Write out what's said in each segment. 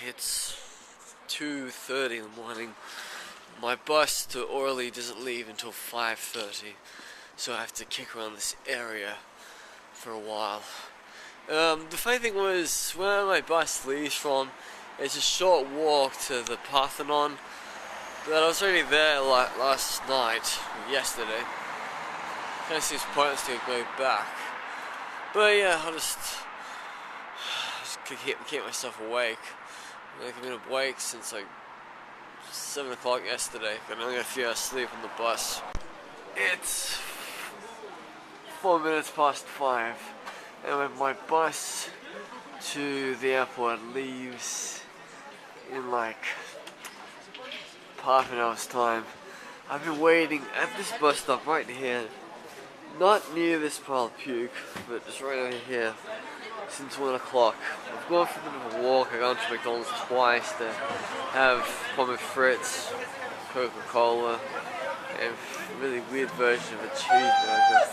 it's 2:30 in the morning. My bus to Orly doesn't leave until 5:30, so I have to kick around this area for a while. The funny thing was, where my bus leaves from, it's a short walk to the Parthenon, but I was already there like last night, yesterday. Kind of seems pointless to go back. But yeah, I'll just keep myself awake. I've been awake since like 7 o'clock yesterday. I only got a few hours sleep on the bus. It's 4 minutes past 5, and when my bus to the airport leaves in like half an hour's time, I've been waiting at this bus stop right here, not near this pile of puke, but just right over here, since 1 o'clock. I've gone for a bit of a walk. I've gone to McDonald's twice to have pommes frites, Coca-Cola, and a really weird version of a cheeseburger.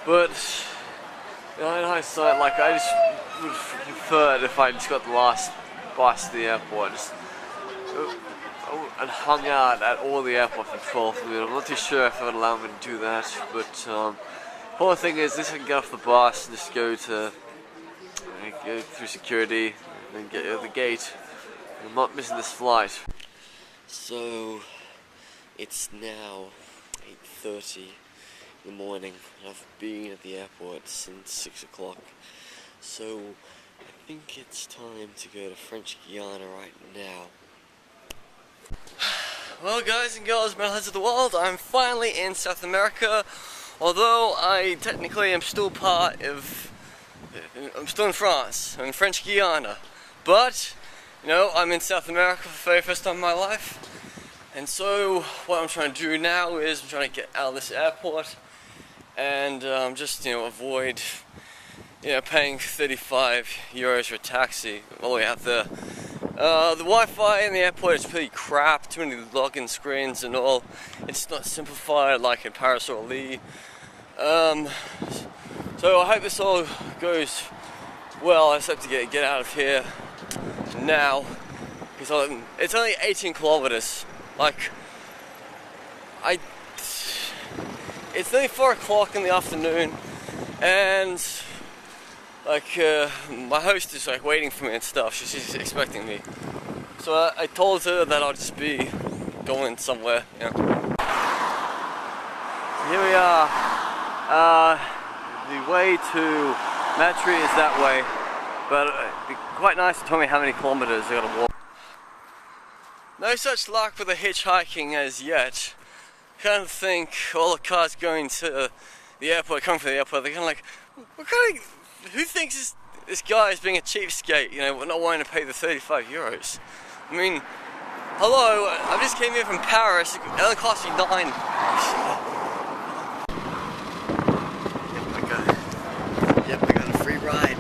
But in hindsight, like, I just would prefer it if I just got the last bus to the airport. And hung out at all the airports for 12 minutes. I'm not too sure if it would allow me to do that, but the whole thing is, this I can get off the bus and just go through security and then get out the gate. I'm not missing this flight. So it's now 8:30 in the morning. I've been at the airport since 6 o'clock. So I think it's time to go to French Guiana right now. Well, guys and girls, Metalheads of the world, I'm finally in South America, although I technically am still I'm still in France. I'm in French Guiana, but, you know, I'm in South America for the very first time in my life, and so what I'm trying to do now is I'm trying to get out of this airport and just, avoid, paying 35 euros for a taxi all the way out there. The Wi-Fi in the airport is pretty crap, too many login screens and all. It's not simplified like in Paris or Orly. So I hope this all goes well. I just have to get out of here now, because it's only 18 kilometers. Like, it's only 4 o'clock in the afternoon, and like, my host is like waiting for me and stuff. She's expecting me. So I told her that I'll just be going somewhere, Here we are. The way to Matri is that way, but it'd be quite nice to tell me how many kilometers I gotta walk. No such luck with the hitchhiking as yet. Kind of think all the cars going to the airport, coming from the airport, they're kind of like, who thinks this guy is being a cheapskate, not wanting to pay the 35 euros? I mean, hello, I just came here from Paris, it only cost me 9. Yep, I got a free ride.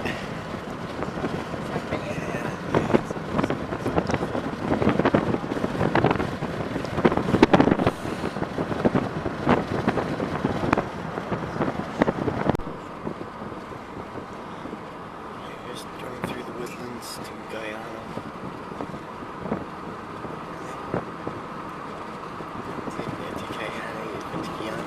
Driving through the woodlands to Guyana. To Cayenne, to Guiana.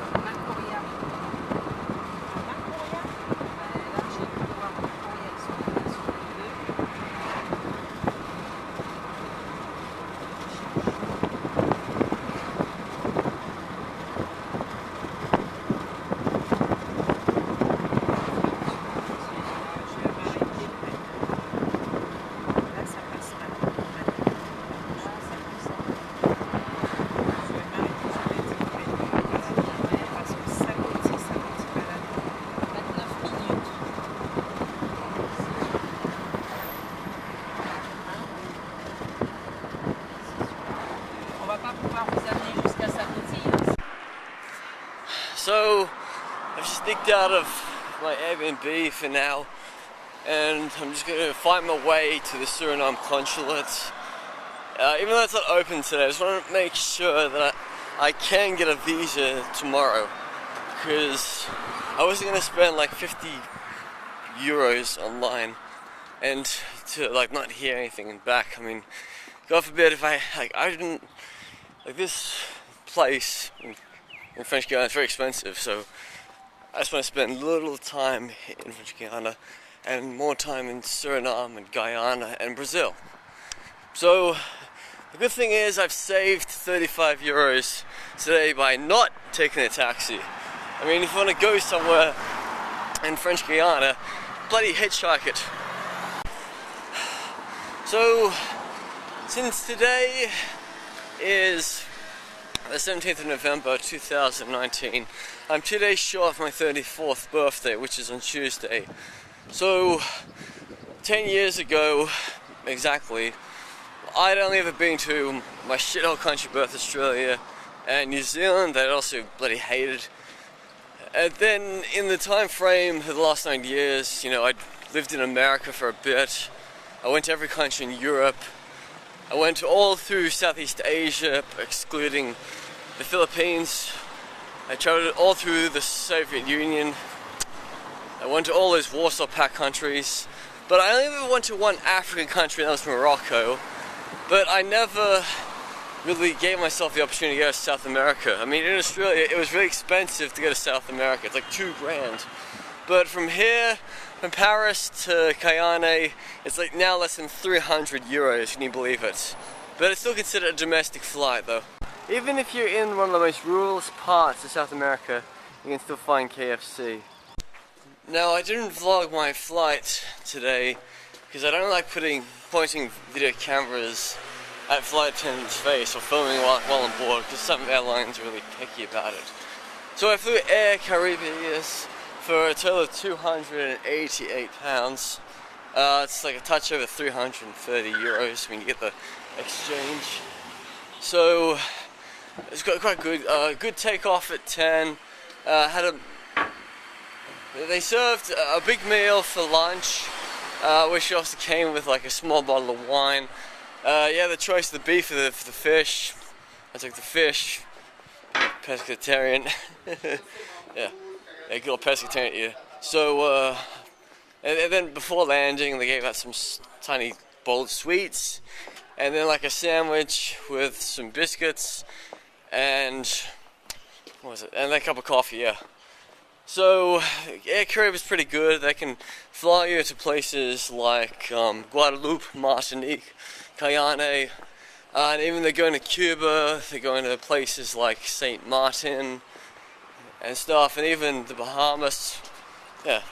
So I've just sneaked out of my Airbnb for now, and I'm just going to find my way to the Suriname consulate. Even though it's not open today, I just want to make sure that I can get a visa tomorrow, because I wasn't going to spend like 50 euros online, and to like not hear anything back. I mean, God forbid if I didn't like this place in French Guiana is very expensive, so I just want to spend little time in French Guiana and more time in Suriname and Guyana and Brazil. So the good thing is I've saved 35 euros today by not taking a taxi. I mean, if you want to go somewhere in French Guiana, bloody hitchhike it. So, since today is the 17th of November 2019, I'm 2 days short of my 34th birthday, which is on Tuesday. So, 10 years ago, exactly, I'd only ever been to my shithole country, Perth, Australia, and New Zealand, that I also bloody hated. And then, in the time frame of the last 9 years, you know, I'd lived in America for a bit. I went to every country in Europe. I went all through Southeast Asia, excluding the Philippines. I traveled all through the Soviet Union. I went to all those Warsaw Pact countries. But I only ever went to one African country, and that was Morocco. But I never really gave myself the opportunity to go to South America. I mean, in Australia, it was really expensive to go to South America. It's like $2 grand. But from here, from Paris to Cayenne, it's like now less than 300 euros, can you believe it? But it's still considered a domestic flight though. Even if you're in one of the most rural parts of South America, you can still find KFC. Now, I didn't vlog my flight today because I don't like pointing video cameras at flight attendants' face or filming while on board, because some airlines are really picky about it. So I flew Air Caribbean for a total of 288 pounds. It's like a touch over 330 euros when you get the exchange. So it's got quite good. Good takeoff at 10. They served a big meal for lunch, which also came with like a small bottle of wine. Yeah, the choice of the beef for the fish. I took the fish. Pescatarian. Yeah, good old pescatarian. Yeah. So, and then before landing, they gave out some tiny bowl of sweets, and then like a sandwich with some biscuits, and what was it? And a cup of coffee. Yeah. So, Air Caribbean is pretty good. They can fly you to places like Guadeloupe, Martinique, Cayenne, and even they're going to Cuba, they're going to places like St. Martin and stuff, and even the Bahamas. Yeah.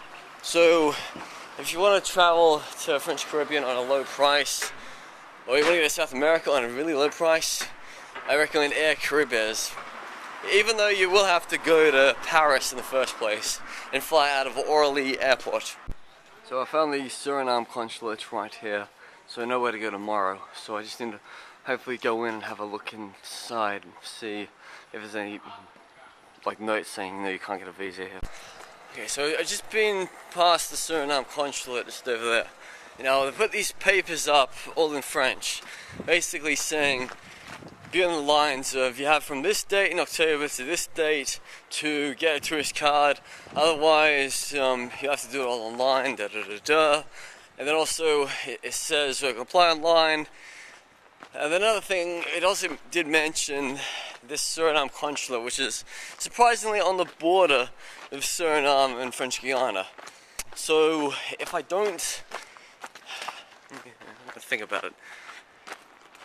So, if you want to travel to French Caribbean on a low price, or you want to go to South America on a really low price, I recommend Air Caribbean. Even though you will have to go to Paris in the first place and fly out of Orly Airport. So I found the Suriname consulate right here, so I know where to go tomorrow. So I just need to hopefully go in and have a look inside and see if there's any like notes saying no, you can't get a visa here. Okay, so I've just been past the Suriname consulate just over there. You know, they put these papers up all in French, basically saying, be on the lines of you have from this date in October to this date to get a tourist card, otherwise you have to do it all online, da da da da. And then also it says you can apply online. And then another thing, it also did mention this Suriname consulate, which is surprisingly on the border of Suriname and French Guiana. So if I don't think about it,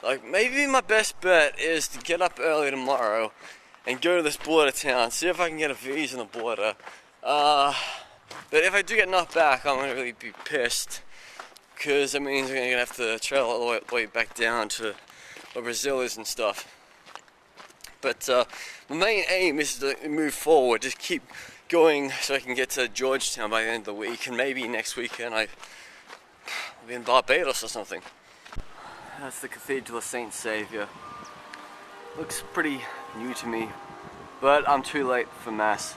like, maybe my best bet is to get up early tomorrow and go to this border town, see if I can get a visa on the border. But if I do get knocked back, I'm gonna really be pissed, because that means I'm gonna have to travel all the way back down to where Brazil is and stuff. But my main aim is to move forward, just keep going so I can get to Georgetown by the end of the week, and maybe next weekend I'll be in Barbados or something. That's the Cathedral of Saint Saviour. Looks pretty new to me, but I'm too late for Mass.